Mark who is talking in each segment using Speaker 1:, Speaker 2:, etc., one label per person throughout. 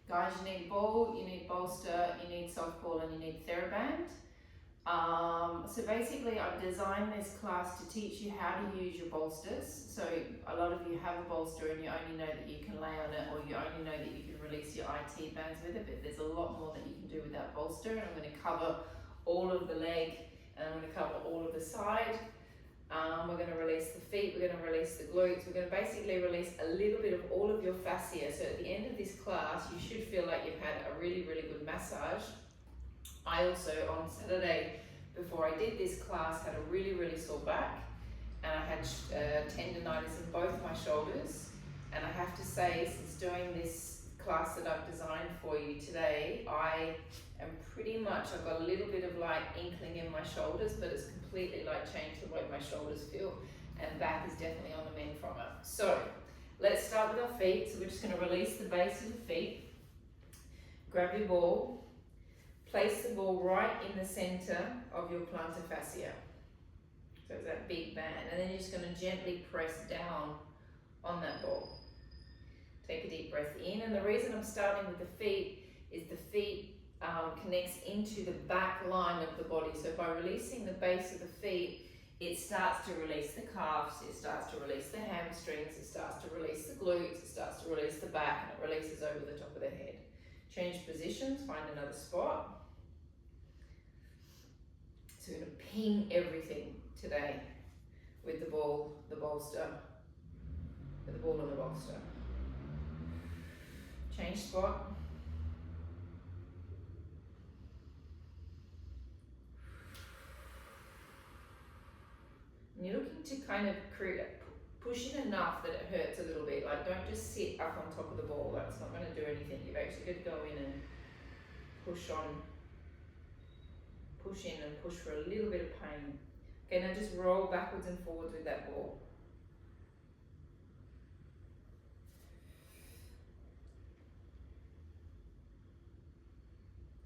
Speaker 1: Guys, you need ball, you need bolster, you need softball, and you need TheraBand. So basically I've designed this class to teach you how to use your bolsters. So a lot of you have a bolster and you only know that you can lay on it, or you only know that you can release your IT bands with it, but there's a lot more that you can do with that bolster. And I'm going to cover all of the leg, and I'm going to cover all of the side. We're going to release the feet, we're going to release the glutes, we're going to basically release a little bit of all of your fascia. So at the end of this class, you should feel like you've had a really, really good massage. I also, on Saturday, before I did this class, had a really, really sore back, and I had tendonitis in both my shoulders. And I have to say, since doing this class that I've designed for you today, I am pretty much, I've got a little bit of like inkling in my shoulders, but it's completely like changed the way my shoulders feel, and back is definitely on the mend from it. So let's start with our feet. So we're just going to release the base of the feet. Grab your ball. Place the ball right in the center of your plantar fascia. So it's that big band. And then you're just going to gently press down on that ball. Take a deep breath in. And the reason I'm starting with the feet is the feet connects into the back line of the body. So by releasing the base of the feet, it starts to release the calves, it starts to release the hamstrings, it starts to release the glutes, it starts to release the back, and it releases over the top of the head. Change positions, find another spot. So we're going to ping everything today with the ball, the bolster, with the ball and the bolster. Change spot. And you're looking to kind of push it enough that it hurts a little bit. Like, don't just sit up on top of the ball. That's not going to do anything. You've actually got to go in and push in and push for a little bit of pain. Okay, now just roll backwards and forwards with that ball.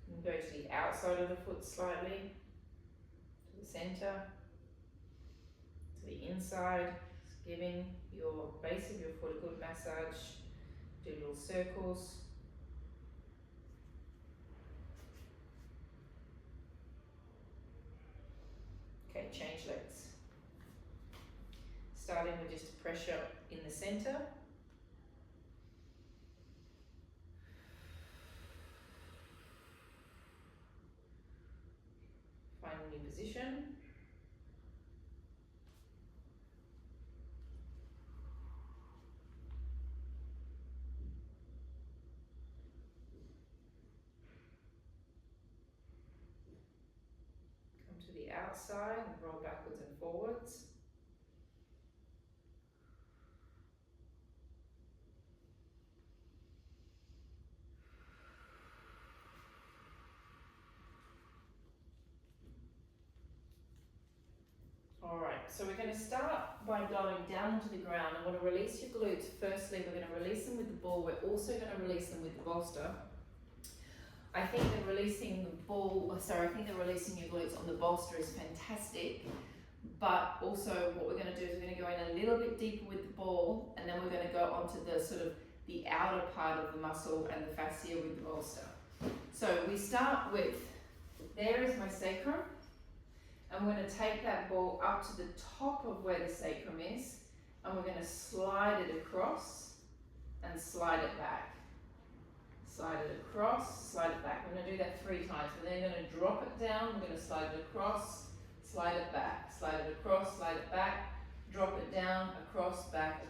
Speaker 1: And go to the outside of the foot slightly, to the center, to the inside, just giving your base of your foot a good massage. Do little circles. Okay, change legs. Starting with just pressure in the center. Find a new position. Come to the outside and roll backwards and forwards. Alright, so we're going to start by going down into the ground. I want to release your glutes. Firstly, we're going to release them with the ball. We're also going to release them with the bolster. I think that releasing releasing your glutes on the bolster is fantastic. But also what we're going to do is we're going to go in a little bit deeper with the ball, and then we're going to go onto the sort of the outer part of the muscle and the fascia with the bolster. So we start with, there is my sacrum. And we're going to take that ball up to the top of where the sacrum is, and we're going to slide it across and slide it back. Slide it across, slide it back. We're going to do that 3 times. We're then going to drop it down, we're going to slide it across, slide it back, slide it across, slide it back, drop it down, across, back,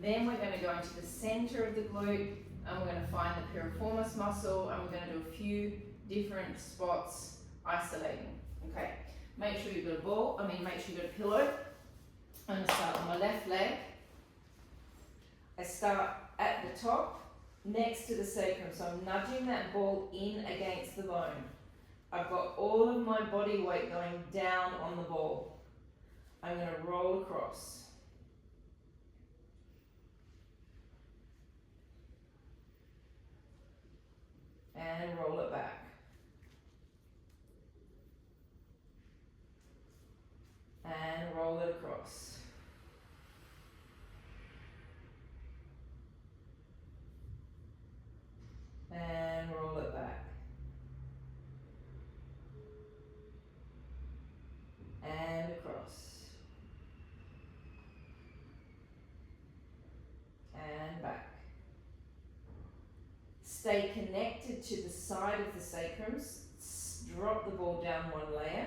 Speaker 1: Then we're going to go into the center of the glute, and we're going to find the piriformis muscle, and we're going to do a few different spots isolating. Okay, make sure you've got a ball, make sure you've got a pillow. I'm going to start on my left leg. I start at the top, next to the sacrum, so I'm nudging that ball in against the bone. I've got all of my body weight going down on the ball. I'm going to roll across. And roll it back. And roll it across. Stay connected to the side of the sacrum. Drop the ball down one layer.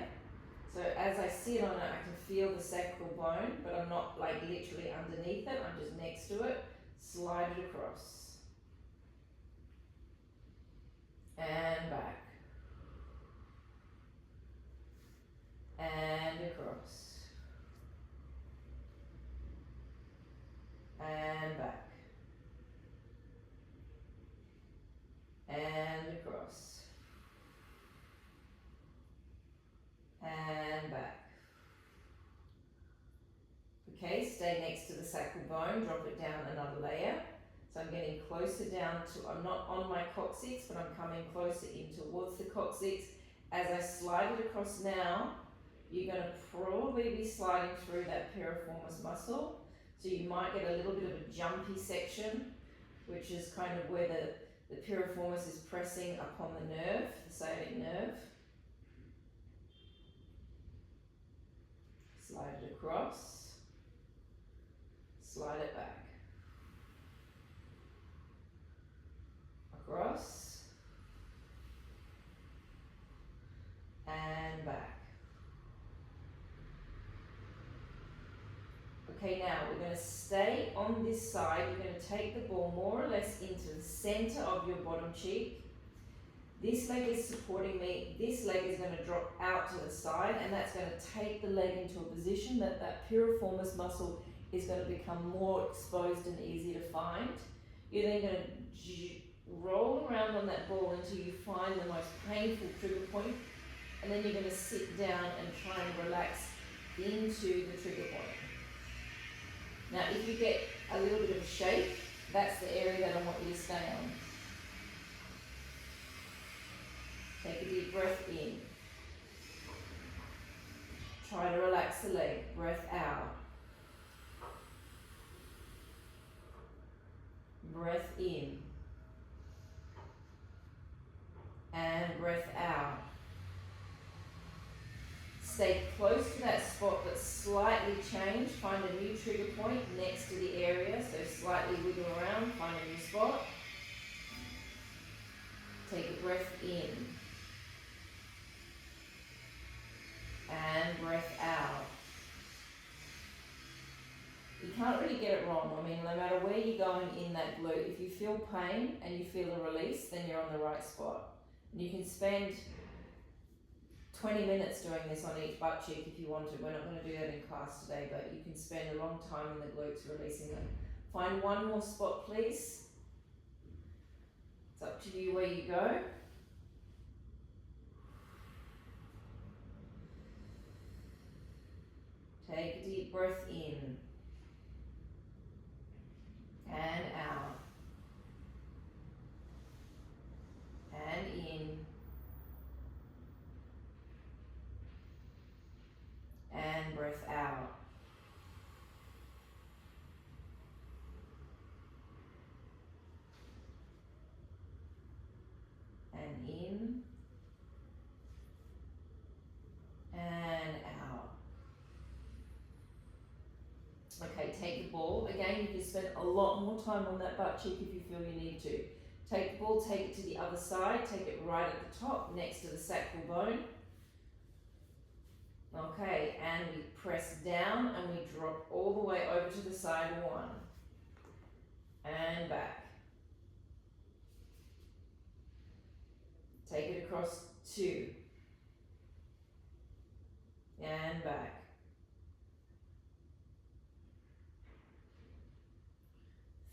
Speaker 1: So as I sit on it, I can feel the sacral bone, but I'm not like literally underneath it, I'm just next to it. Slide it across. And back. And across. And back. And across. And back. Okay, stay next to the sacral bone, drop it down another layer. So I'm getting closer down to, I'm not on my coccyx, but I'm coming closer in towards the coccyx. As I slide it across now, you're going to probably be sliding through that piriformis muscle. So you might get a little bit of a jumpy section, which is kind of where the piriformis is pressing upon the nerve, the sciatic nerve. Slide it across, slide it back, across, and back. Okay, now we're going to stay on this side. You're going to take the ball more or less into the center of your bottom cheek. This leg is supporting me. This leg is going to drop out to the side, and that's going to take the leg into a position that that piriformis muscle is going to become more exposed and easier to find. You're then going to roll around on that ball until you find the most painful trigger point, and then you're going to sit down and try and relax into the trigger point. Now, if you get a little bit of a shake, that's the area that I want you to stay on. Take a deep breath in. Try to relax the leg. Breath out. Breath in. And breath out. Stay close to that spot but slightly change. Find a new trigger point next to the area. So slightly wiggle around, find a new spot. Take a breath in. And breath out. You can't really get it wrong. I mean, no matter where you're going in that glute, if you feel pain and you feel a release, then you're on the right spot. And you can spend 20 minutes doing this on each butt cheek if you want to. We're not going to do that in class today, but you can spend a long time in the glutes releasing them. Find one more spot, please. It's up to you where you go. Take a deep breath in and out and in and breath out. And in and out. Okay, take the ball. Again, you can spend a lot more time on that butt cheek if you feel you need to. Take the ball, take it to the other side, take it right at the top next to the sacral bone. Okay, and we press down and we drop all the way over to the side, 1. And back. Take it across, 2. And back.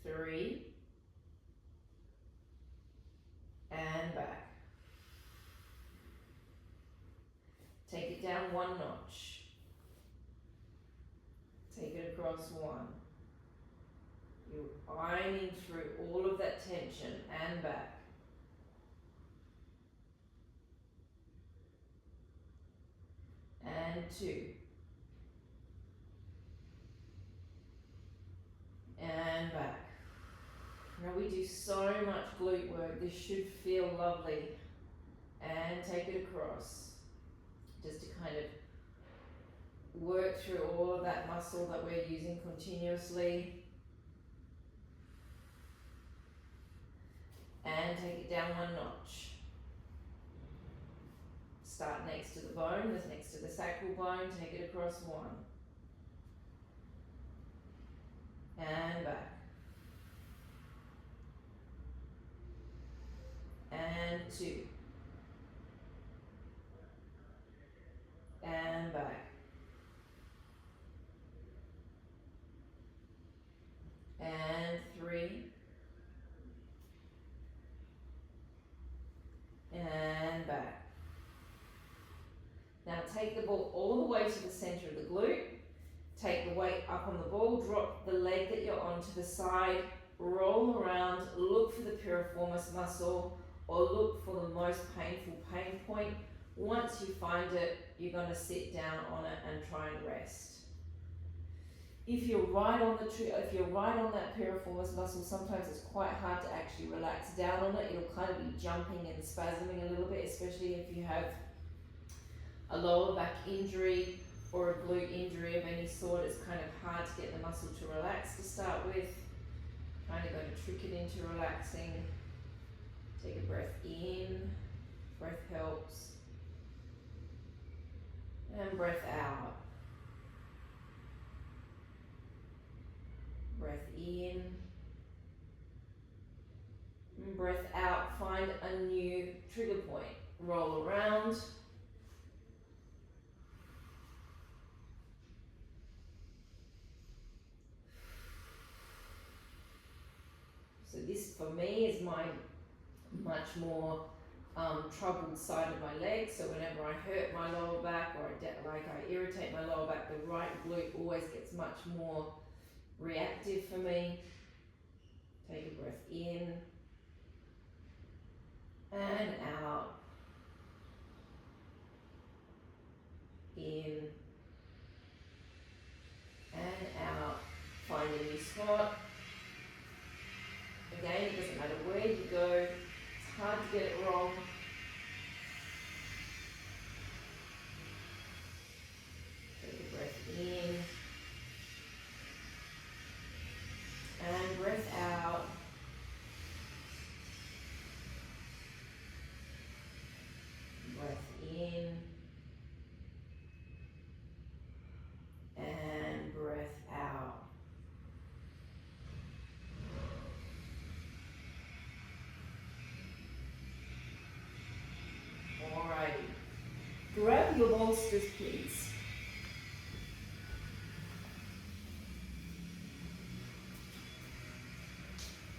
Speaker 1: 3. And back. Take it down 1 notch. Take it across 1. You're ironing through all of that tension and back. And 2. And back. Now we do so much glute work. This should feel lovely. And take it across. Just to kind of work through all of that muscle that we're using continuously. And take down one notch. Start next to the bone, that's next to the sacral bone, take it across 1. And back. And 2. And back. And 3. And back. Now take the ball all the way to the center of the glute. Take the weight up on the ball, drop the leg that you're on to the side, roll around, look for the piriformis muscle or look for the most painful pain point. Once you find it, you're going to sit down on it and try and rest. If you're right on that piriformis muscle, sometimes it's quite hard to actually relax down on it. It'll kind of be jumping and spasming a little bit, especially if you have a lower back injury or a glute injury of any sort. It's kind of hard to get the muscle to relax to start with. Kind of going to trick it into relaxing. Take a breath in, breath helps. And breath out. Breath in. And breath out. Find a new trigger point. Roll around. So this for me is my much more troubled side of my leg. So whenever I hurt my lower back or I irritate my lower back, the right glute always gets much more reactive for me. Take a breath in and out. In and out. Find a new spot. Again, it doesn't matter where you go, it's hard to get it wrong. Take a breath in and breath out. Breath in and breath out. Grab your bolsters, please.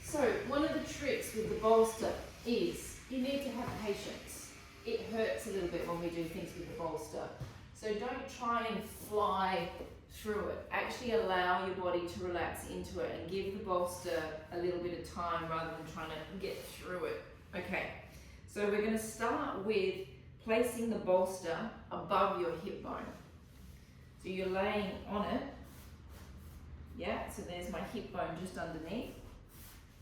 Speaker 1: So, one of the tricks with the bolster is you need to have patience. It hurts a little bit when we do things with the bolster. So don't try and fly through it. Actually allow your body to relax into it and give the bolster a little bit of time rather than trying to get through it. Okay, so we're going to start with placing the bolster above your hip bone. So you're laying on it, yeah, so there's my hip bone just underneath.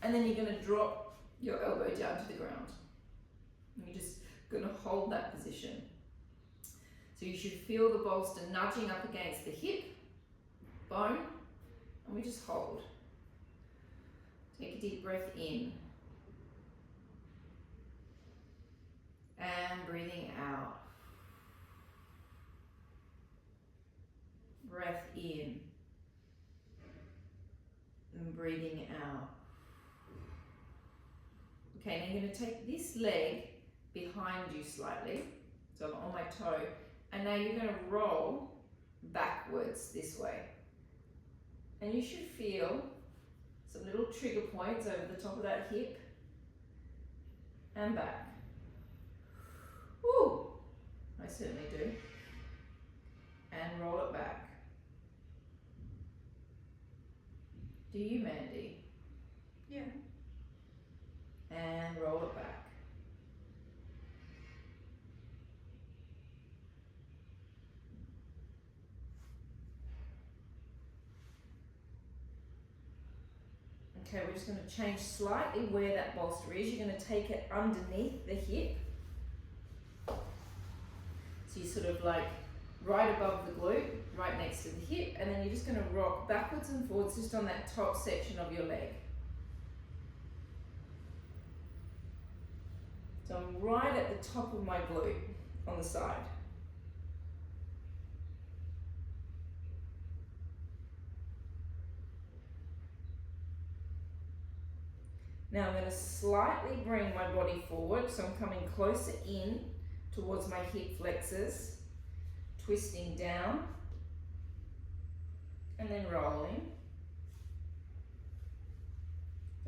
Speaker 1: And then you're going to drop your elbow down to the ground. And you're just going to hold that position. So you should feel the bolster nudging up against the hip bone, and we just hold. Take a deep breath in. And breathing out. Breath in. And breathing out. Okay, now you're going to take this leg behind you slightly, so I'm on my toe, and now you're going to roll backwards this way. And you should feel some little trigger points over the top of that hip and back. Woo! I certainly do. And roll it back. Do you, Mandy?
Speaker 2: Yeah.
Speaker 1: And roll it back. Okay, we're just going to change slightly where that bolster is. You're going to take it underneath the hip. So you're sort of like right above the glute, right next to the hip, and then you're just going to rock backwards and forwards just on that top section of your leg. So I'm right at the top of my glute on the side. Now I'm going to slightly bring my body forward, so I'm coming closer in towards my hip flexors, twisting down, and then rolling.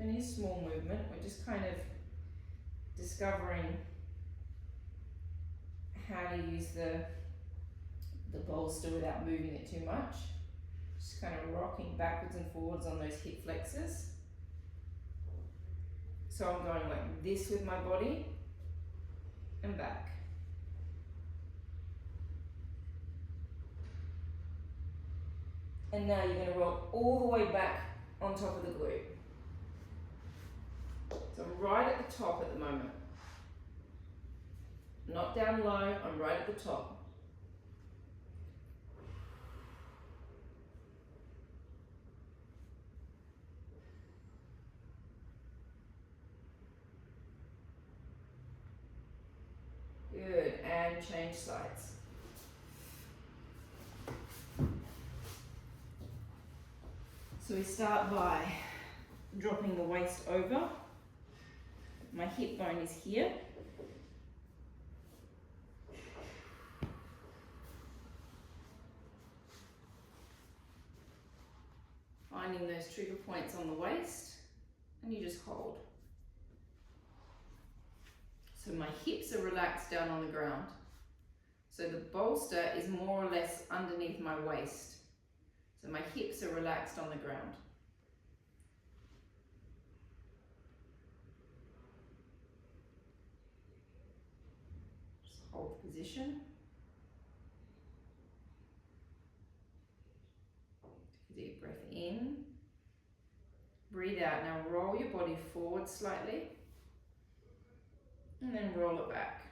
Speaker 1: Only a small movement, we're just kind of discovering how to use the bolster without moving it too much. Just kind of rocking backwards and forwards on those hip flexors. So I'm going like this with my body and back. And now you're going to roll all the way back on top of the glute. So I'm right at the top at the moment. Not down low, I'm right at the top. Good, and change sides. So we start by dropping the waist over. My hip bone is here. Finding those trigger points on the waist, and you just hold. So my hips are relaxed down on the ground. So the bolster is more or less underneath my waist. So my hips are relaxed on the ground. Just hold position. Take a deep breath in. Breathe out. Now roll your body forward slightly. And then roll it back.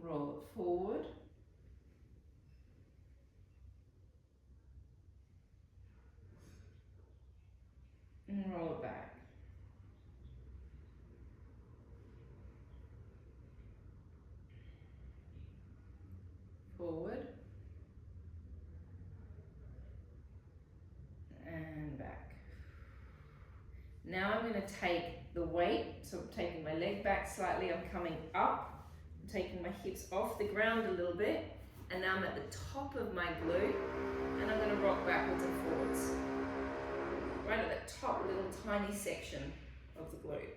Speaker 1: Roll it forward. And roll it back. Forward. And back. Now I'm going to take the weight, so I'm taking my leg back slightly, I'm coming up, I'm taking my hips off the ground a little bit, and now I'm at the top of my glute, and I'm going to rock backwards and forwards. Right at the top little tiny section of the glute.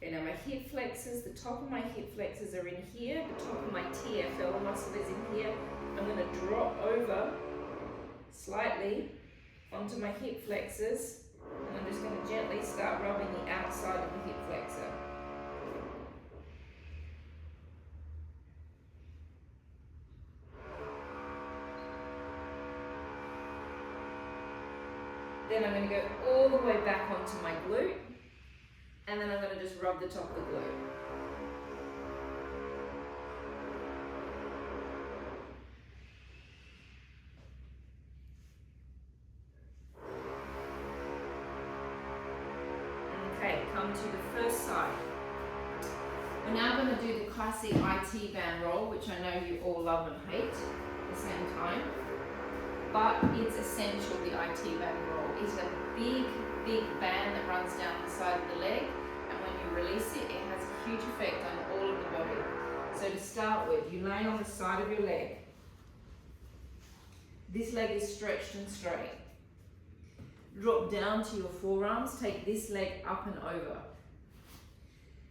Speaker 1: Okay, now my hip flexors, the top of my hip flexors are in here, the top of my TFL muscle is in here. I'm going to drop over slightly onto my hip flexors, and I'm just going to gently start rubbing the outside of the hip flexor. Then I'm going to go all the way back onto my glute, and then I'm going to just rub the top of the glute. Okay, come to the first side. We're now going to do the classic IT band roll, which I know you all love and hate at the same time. But it's essential, the IT band roll. It's a big band that runs down the side of the leg, and when you release it, it has a huge effect on all of the body. So to start with, you lay on the side of your leg. This leg is stretched and straight. Drop down to your forearms, take this leg up and over.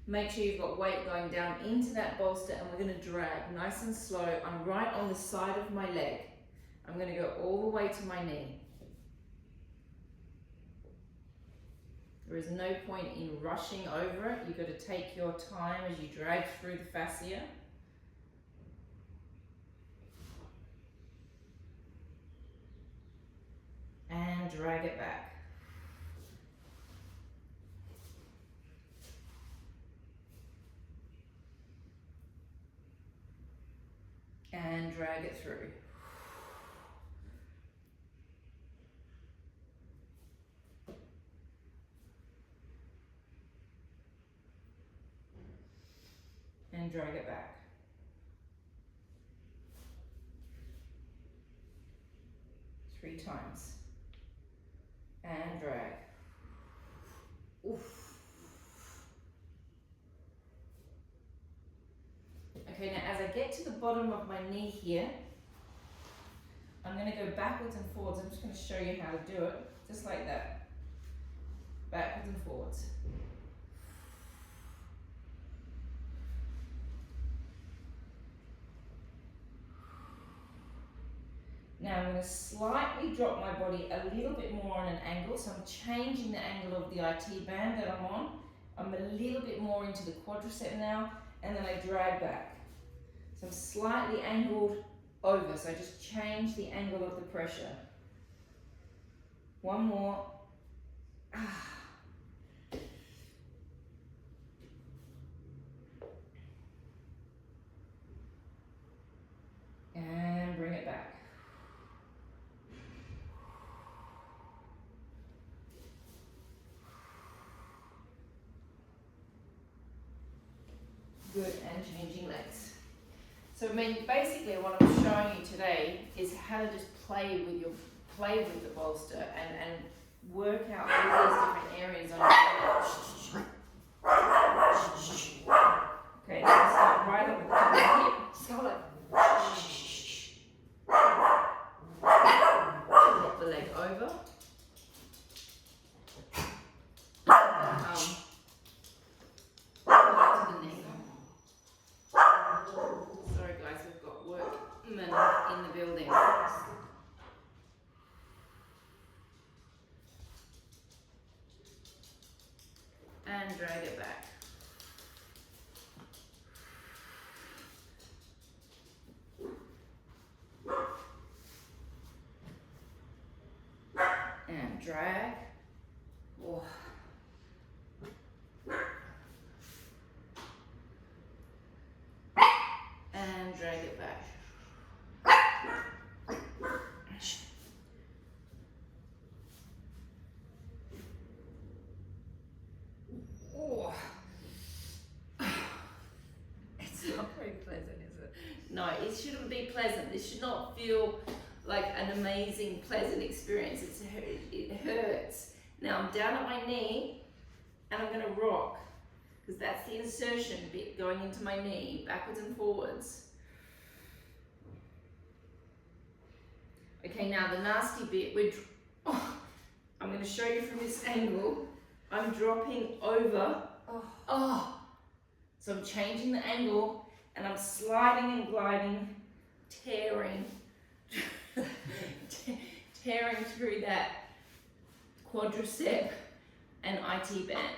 Speaker 1: Make sure you've got weight going down into that bolster, and we're going to drag nice and slow. I'm right on the side of my leg. I'm going to go all the way to my knee. There is no point in rushing over it. You've got to take your time as you drag through the fascia. And drag it back. and drag it through. And drag it back. Three times. And drag. Oof. Okay, now as I get to the bottom of my knee here, I'm going to go backwards and forwards. I'm just going to show you how to do it, just like that. Backwards and forwards. Now I'm going to slightly drop my body a little bit more on an angle, so I'm changing the angle of the IT band that I'm on. I'm a little bit more into the quadricep now, and then I drag back. So I'm slightly angled over, so I just change the angle of the pressure. One more. And bring it back. Good, and changing legs. So I mean, basically what I'm showing you today is how to just play with the bolster and work out all these different areas on your leg. Okay, now start right up at the top of the hip. Just go like flip the leg over. In the building. And drag it back. And drag. Oh. And drag it back. No, it shouldn't be pleasant. This should not feel like an amazing, pleasant experience. It hurts. Now I'm down at my knee and I'm going to rock because that's the insertion bit going into my knee, backwards and forwards. Okay, now the nasty bit, I'm going to show you from this angle. I'm dropping over. So I'm changing the angle. And I'm sliding and gliding, tearing through that quadricep and IT band.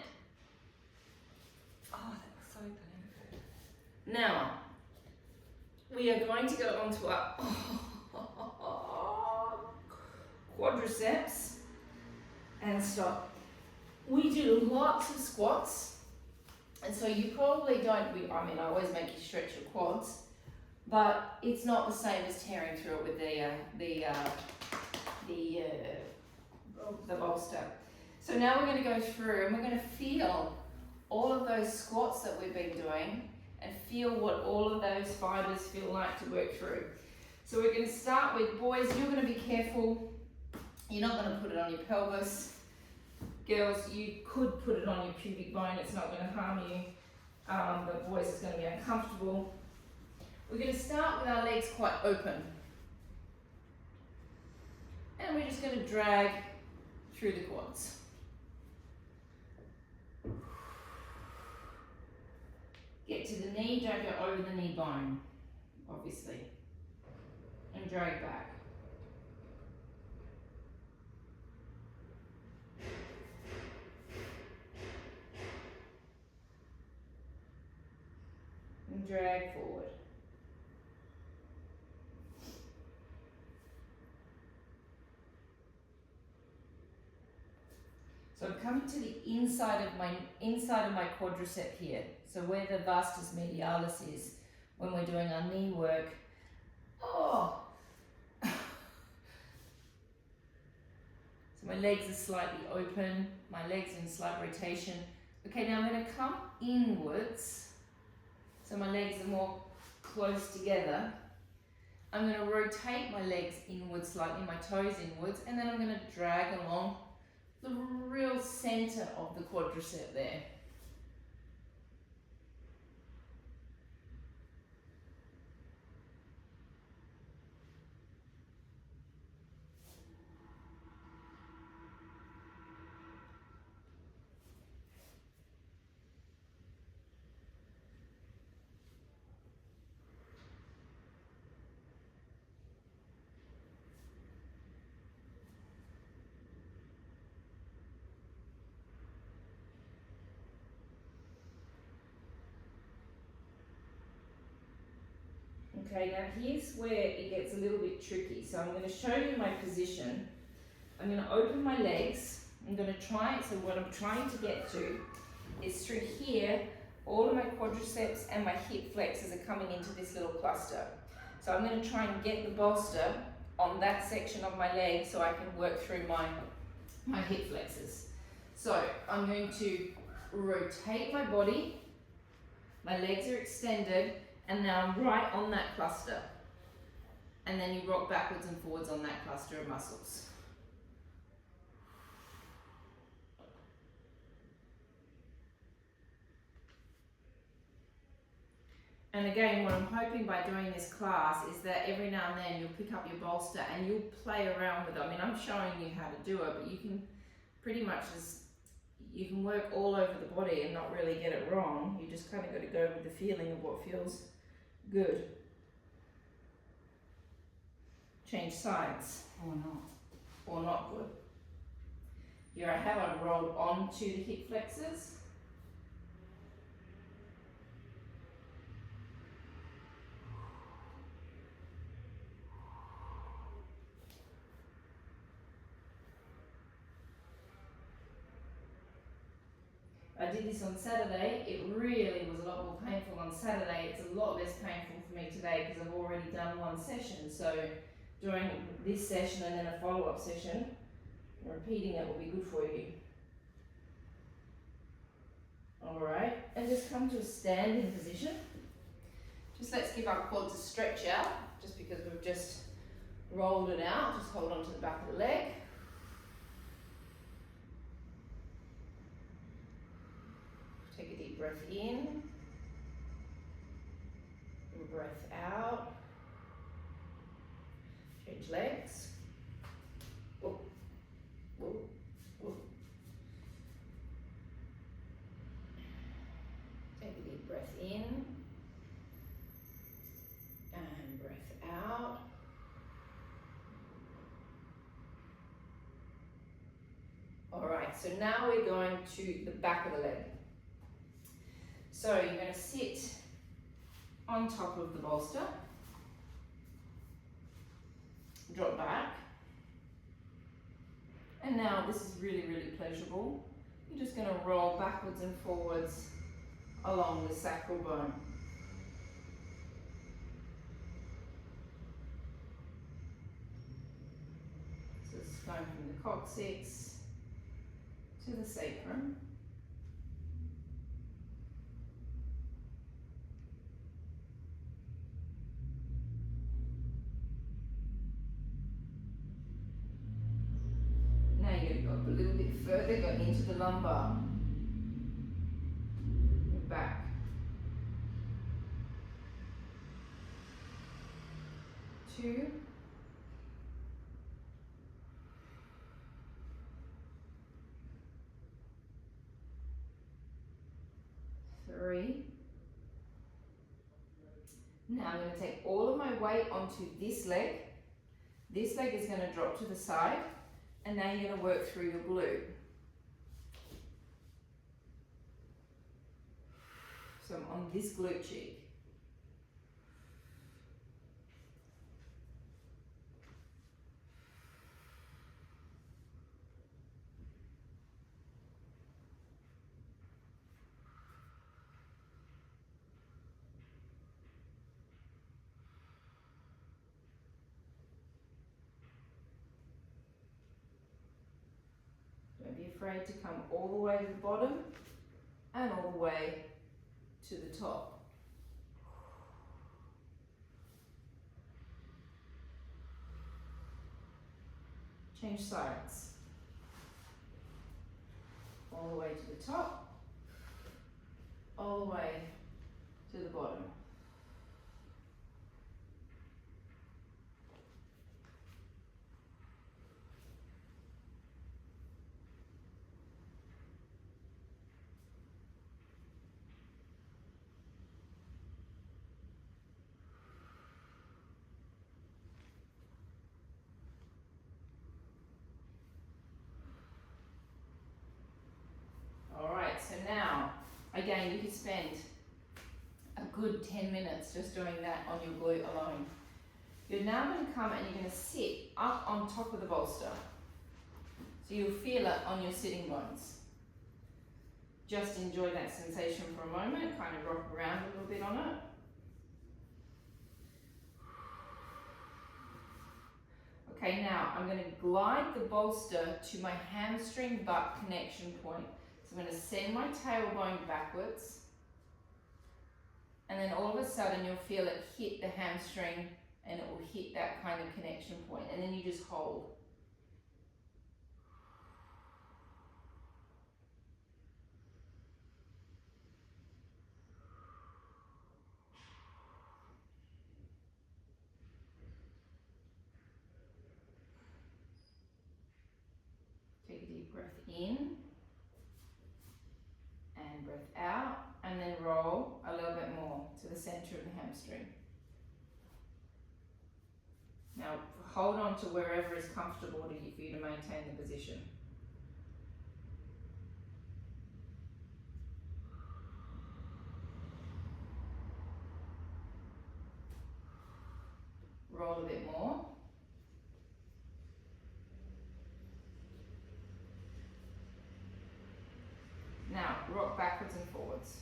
Speaker 1: Oh, that was so painful. Now, we are going to go onto our quadriceps and stop. We do lots of squats. And so you probably don't, I always make you stretch your quads, but it's not the same as tearing through it with the bolster. So now we're going to go through and we're going to feel all of those squats that we've been doing and feel what all of those fibers feel like to work through. So we're going to start with, boys, you're going to be careful. You're not going to put it on your pelvis. Girls, you could put it on your pubic bone, it's not going to harm you, but boys, it's going to be uncomfortable. We're going to start with our legs quite open. And we're just going to drag through the quads. Get to the knee, don't go over the knee bone, obviously. And drag back. And drag forward. So I'm coming to the inside of my quadricep here. So where the vastus medialis is, when we're doing our knee work, Oh. So my legs are slightly open, my legs in slight rotation. Okay, now I'm going to come inwards, so my legs are more close together. I'm going to rotate my legs inwards slightly, my toes inwards, and then I'm going to drag along the real center of the quadricep there. Okay, now here's where it gets a little bit tricky. So I'm going to show you my position. I'm going to open my legs. I'm going to try, so what I'm trying to get to is through here, all of my quadriceps and my hip flexors are coming into this little cluster. So I'm going to try and get the bolster on that section of my leg so I can work through my hip flexors. So I'm going to rotate my body, my legs are extended, and now I'm right on that cluster. And then you rock backwards and forwards on that cluster of muscles. And again, what I'm hoping by doing this class is that every now and then you'll pick up your bolster and you'll play around with it. I mean, I'm showing you how to do it, but you can pretty much you can work all over the body and not really get it wrong. You just kind of got to go with the feeling of what feels good. Change sides.
Speaker 2: Or not.
Speaker 1: Or not good. Here I have, I've rolled onto the hip flexors. I did this on Saturday. It really was a lot more painful on Saturday. It's a lot less painful for me today because I've already done one session. So doing this session and then a follow-up session, repeating it will be good for you. Alright, and just come to a standing position. Just let's give our quads a stretch out, just because we've just rolled it out. Just hold on to the back of the leg. Take a deep breath in, and breath out. Change legs. Whoop, whoop, whoop. Take a deep breath in, and breath out. All right, so now we're going to the back of the leg. So you're going to sit on top of the bolster, drop back, and now this is really, really pleasurable. You're just going to roll backwards and forwards along the sacral bone. So it's going from the coccyx to the sacrum. Now you're going to go up a little bit further, go into the lumbar. Back. 2. 3. Now I'm going to take all of my weight onto this leg. This leg is going to drop to the side, and now you're going to work through your glute. So I'm on this glute cheek. afraid to come all the way to the bottom and all the way to the top. Change sides. All the way to the top, all the way to the bottom. So now, again, you could spend a good 10 minutes just doing that on your glute alone. You're now going to come and you're going to sit up on top of the bolster. So you'll feel it on your sitting bones. Just enjoy that sensation for a moment, kind of rock around a little bit on it. Okay, now I'm going to glide the bolster to my hamstring butt connection point. So I'm going to send my tailbone backwards, and then all of a sudden you'll feel it hit the hamstring and it will hit that kind of connection point, and then you just hold. Take a deep breath in and breath out, and then roll a little bit more to the center of the hamstring. Now hold on to wherever is comfortable for you to maintain the position. Roll a bit more. Now rock backwards and forwards.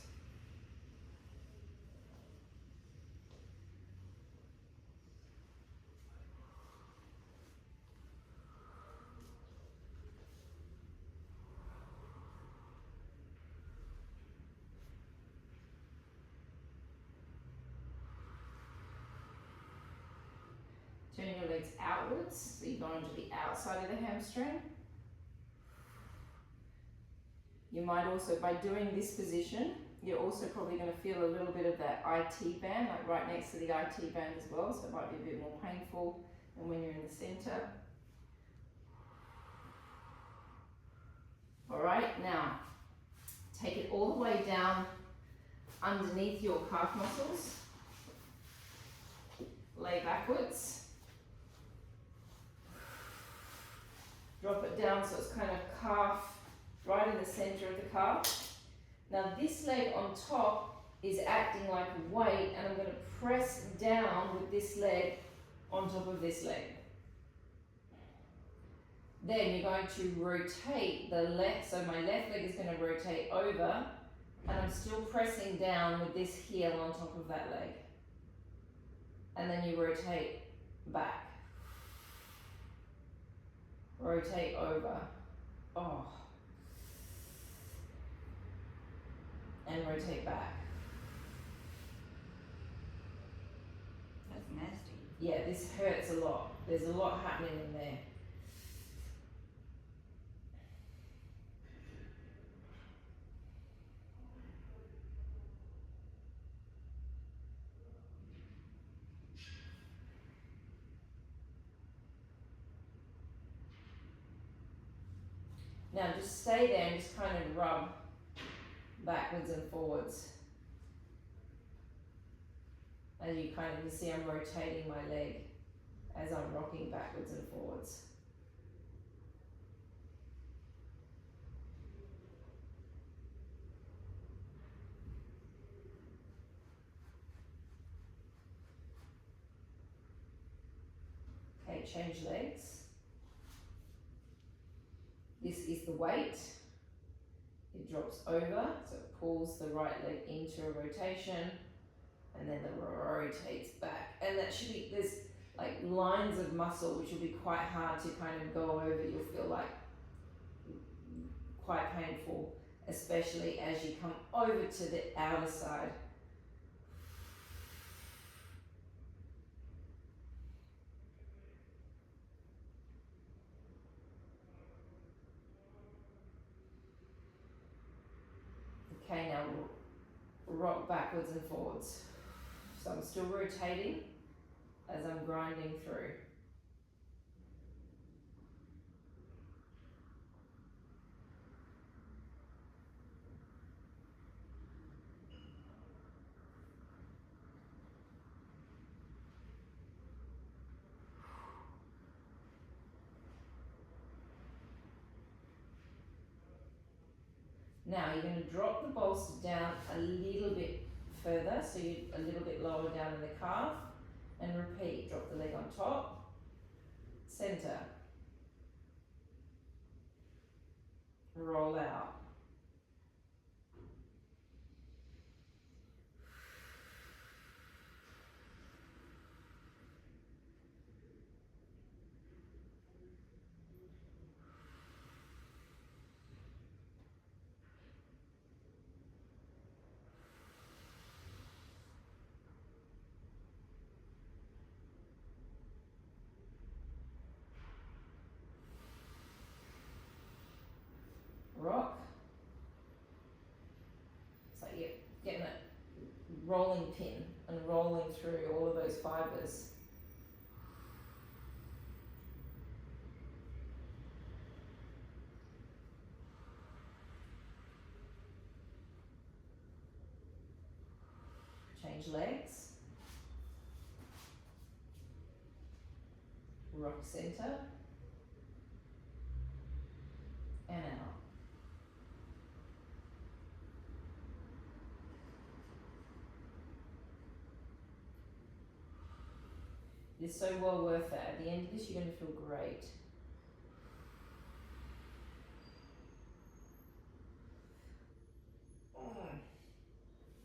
Speaker 1: Turn your legs outwards, so you go onto the outside of the hamstring. You might also, by doing this position, you're also probably going to feel a little bit of that IT band, like right next to the IT band as well, so it might be a bit more painful than when you're in the center. All right, now take it all the way down underneath your calf muscles. Lay backwards. Drop it down so it's kind of calf right in the center of the calf. Now this leg on top is acting like a weight, and I'm going to press down with this leg on top of this leg. Then you're going to rotate the left, so my left leg is going to rotate over, and I'm still pressing down with this heel on top of that leg. And then you rotate back. Rotate over. Oh. And rotate back.
Speaker 2: That's nasty.
Speaker 1: Yeah, this hurts a lot. There's a lot happening in there. Now just stay there and just kind of rub backwards and forwards. As you kind of see, I'm rotating my leg as I'm rocking backwards and forwards. Okay, change legs. This is the weight. It drops over, so it pulls the right leg into a rotation, and then it rotates back. And that should be, there's like lines of muscle which will be quite hard to kind of go over. You'll feel like quite painful, especially as you come over to the outer side. Okay, now rock backwards and forwards. So I'm still rotating as I'm grinding through. Now you're going to drop the bolster down a little bit further, so you're a little bit lower down in the calf, and repeat. Drop the leg on top, center, roll out. Rock. It's like you're getting a rolling pin and rolling through all of those fibers. Change legs. Rock center. And out. It's so well worth it. At the end of this, you're going to feel great.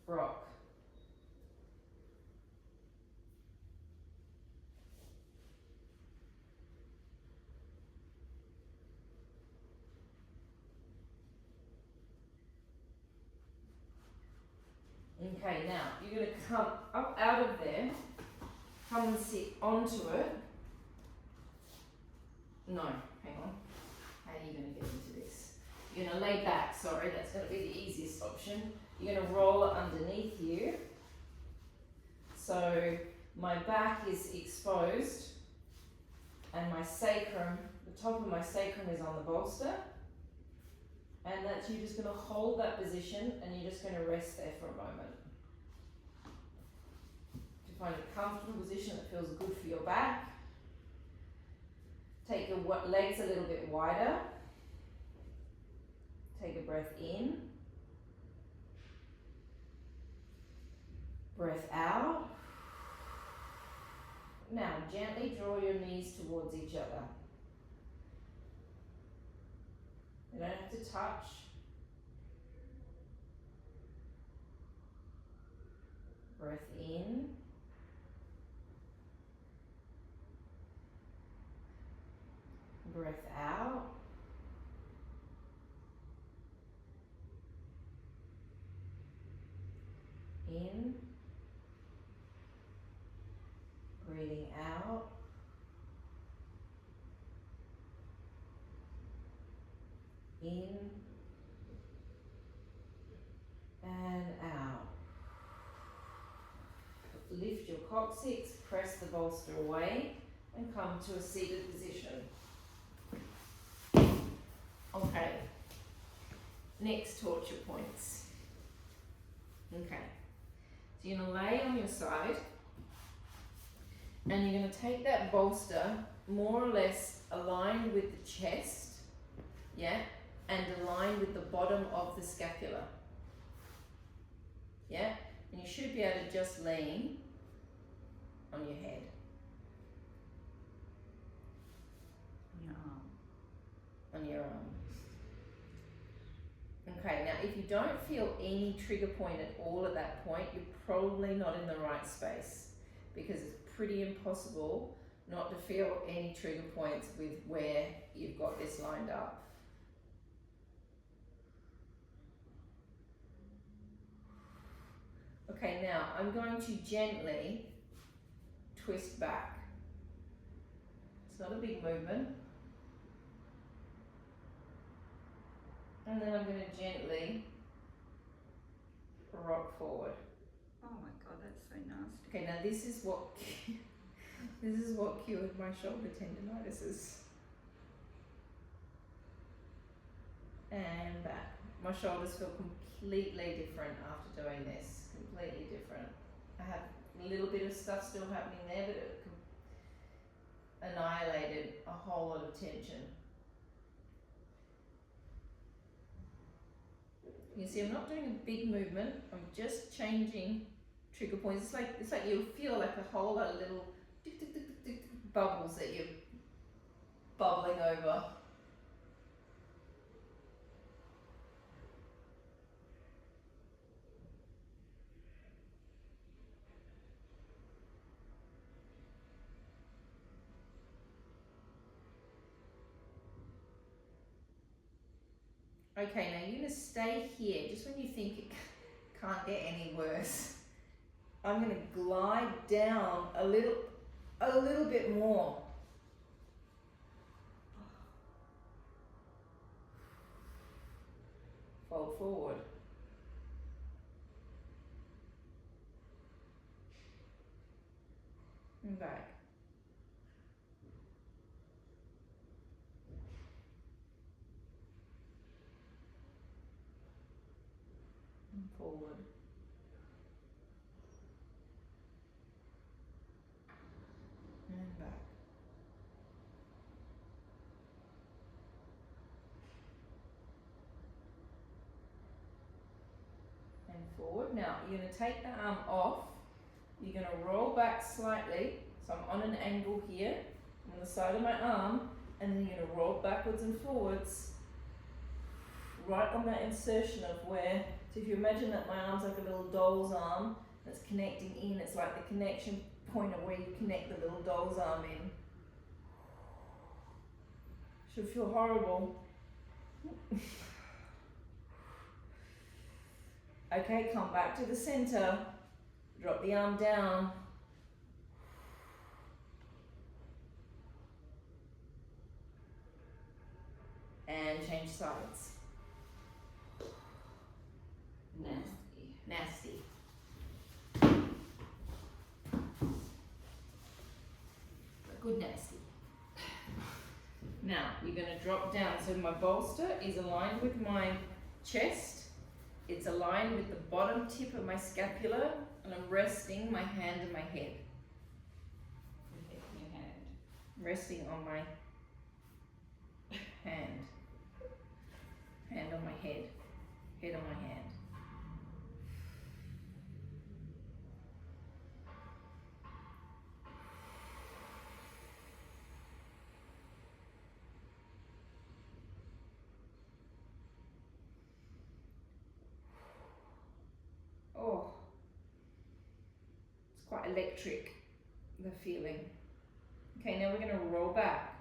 Speaker 1: Rock. Okay, now you're going to come up out of there, come and sit onto it. No, hang on. How are you going to get into this? You're going to lay back, sorry, that's going to be the easiest option. You're going to roll it underneath you. So my back is exposed and my sacrum, the top of my sacrum is on the bolster. And that's, you're just going to hold that position and you're just going to rest there for a moment. To find a comfortable position that feels good for your back. Take your legs a little bit wider. Take a breath in. Breath out. Now gently draw your knees towards each other. You don't have to touch. Breath in. Breath out. In. Breathing out. In and out. Lift your coccyx, press the bolster away and come to a seated position. Okay, next torture points. Okay, so you're going to lay on your side and you're going to take that bolster more or less aligned with the chest, yeah, and aligned with the bottom of the scapula, yeah, and you should be able to just lean on your head.
Speaker 2: Your arm.
Speaker 1: On your arm. Okay, now if you don't feel any trigger point at all at that point, you're probably not in the right space, because it's pretty impossible not to feel any trigger points with where you've got this lined up. Okay, now I'm going to gently twist back. It's not a big movement. And then I'm going to gently rock forward.
Speaker 2: Oh my God, that's so nasty.
Speaker 1: Okay, now this is what cured my shoulder tendinitis. And back. My shoulders feel completely different after doing this. Completely different. I have a little bit of stuff still happening there, but it annihilated a whole lot of tension. You see, I'm not doing a big movement. I'm just changing trigger points. It's like you'll feel like a whole lot of little tick, tick, tick, tick, tick, bubbles that you're bubbling over. Okay, now you're going to stay here just when you think it can't get any worse. I'm going to glide down a little bit more. Fold forward. And back. And forward. And back. And forward. Now you're going to take the arm off. You're going to roll back slightly. So I'm on an angle here on the side of my arm, and then you're going to roll backwards and forwards right on that insertion of where, so if you imagine that my arm's like a little doll's arm that's connecting in, it's like the connection point of where you connect the little doll's arm in. Should feel horrible. Okay, come back to the center, drop the arm down. And change sides. Nasty. But good nasty. Now, you're going to drop down. So my bolster is aligned with my chest. It's aligned with the bottom tip of my scapula, and I'm resting my hand on my head.
Speaker 2: Your hand.
Speaker 1: Resting on my hand. Hand on my head. Head on my hand. Oh, it's quite electric, the feeling. Okay, now we're going to roll back.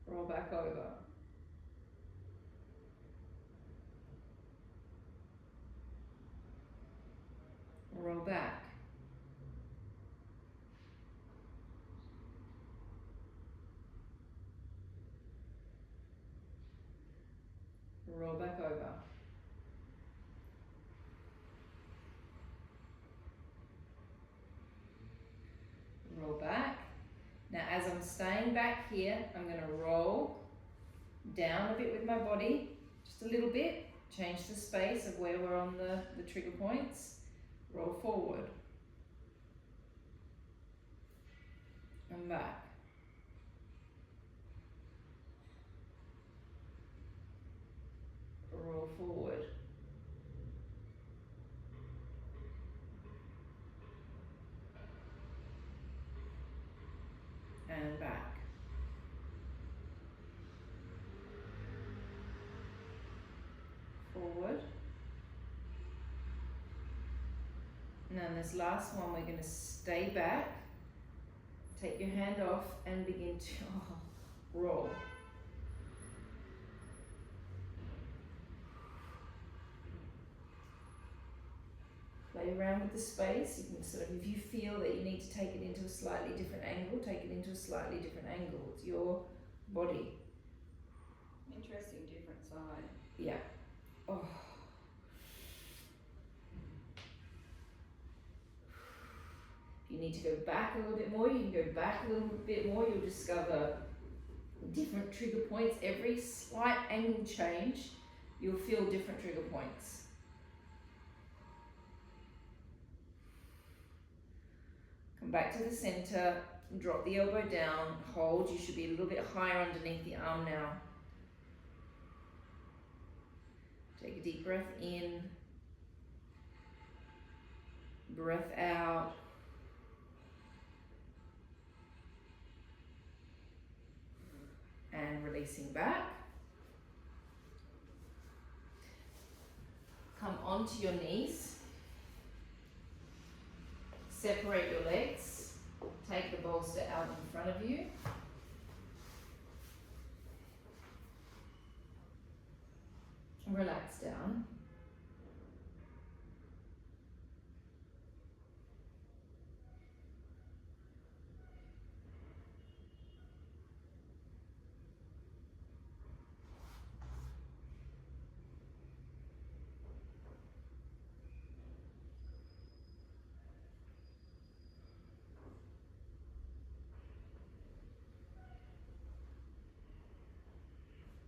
Speaker 1: Roll back over. Roll back. Roll back over. Roll back. Now as I'm staying back here, I'm going to roll down a bit with my body, just a little bit, change the space of where we're on the trigger points, roll forward, and back. Roll forward. And back. Forward. And then this last one, we're going to stay back, take your hand off and begin to roll. play around with the space. You can sort of, if you feel that you need to take it into a slightly different angle, take it into a slightly different angle. It's your body.
Speaker 2: Interesting, different side.
Speaker 1: Yeah. Oh. If you need to go back a little bit more, you can go back a little bit more. You'll discover different trigger points. Every slight angle change, you'll feel different trigger points. Come back to the center, drop the elbow down, hold. You should be a little bit higher underneath the arm now. Take a deep breath in, breath out. And releasing back. Come onto your knees. Separate your legs. Take the bolster out in front of you. Relax down.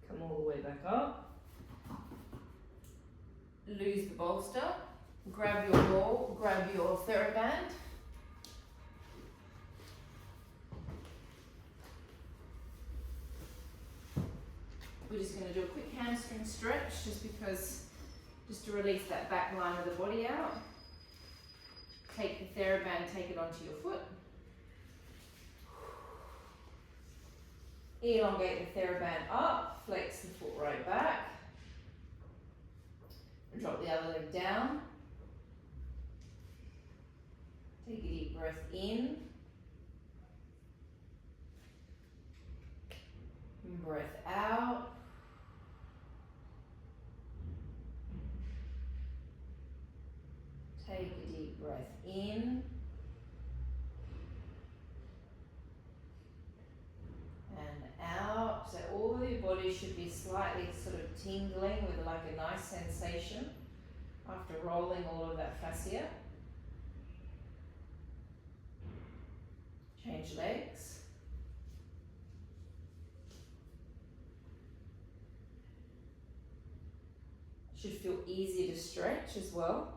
Speaker 1: Come all the way back up. Lose the bolster. Grab your ball, grab your TheraBand. We're just going to do a quick hamstring stretch just to release that back line of the body out. Take the TheraBand, take it onto your foot. Elongate the TheraBand up, flex the foot right back. Drop the other leg down. Take a deep breath in. And breath out. Take a deep breath in. Out. So all of your body should be slightly sort of tingling with like a nice sensation after rolling all of that fascia. Change legs. Should feel easy to stretch as well.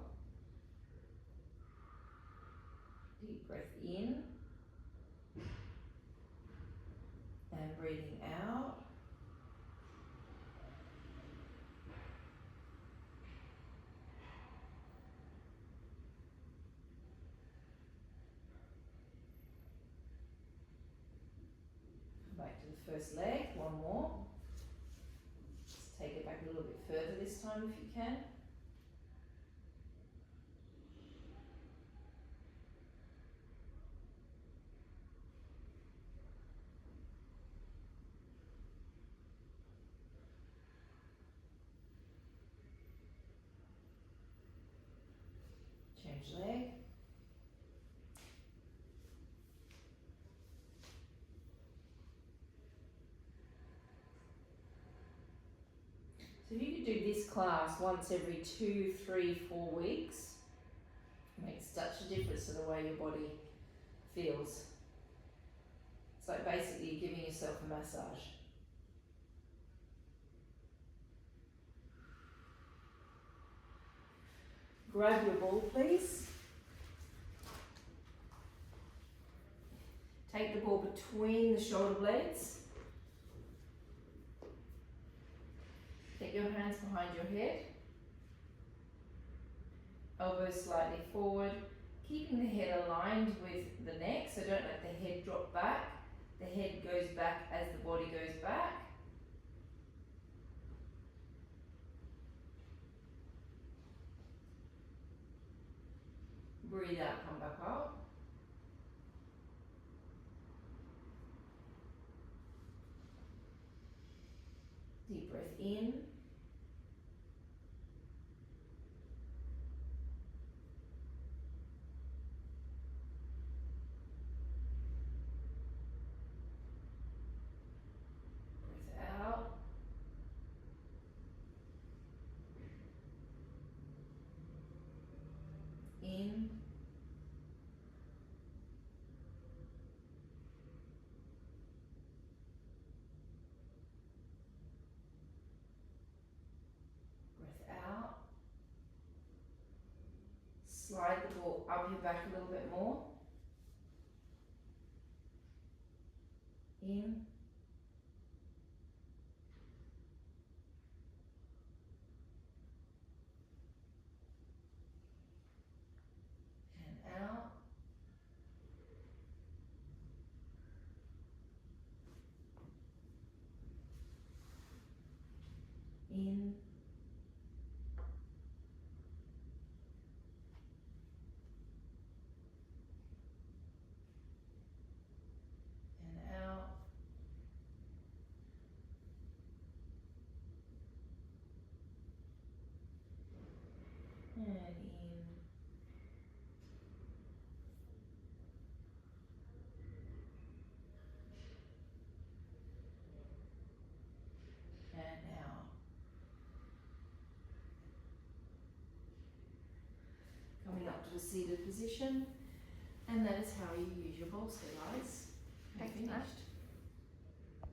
Speaker 1: Deep breath in. And breathing out. Come back to the first leg, one more. Just take it back a little bit further this time if you can. Change leg. So if you could do this class once every 2, 3, 4 weeks, it makes such a difference to the way your body feels. It's like basically giving yourself a massage. Grab your ball, please. Take the ball between the shoulder blades. Get your hands behind your head. Elbows slightly forward. Keeping the head aligned with the neck, so don't let the head drop back. The head goes back as the body goes back. Breathe out, come back up. Deep breath in. slide the ball up your back a little bit more. In. And out. In. And out. And in. And out. Coming up to a seated position, and that is how you use your bolster, guys. You're
Speaker 3: Thanks, Nat.
Speaker 1: finished.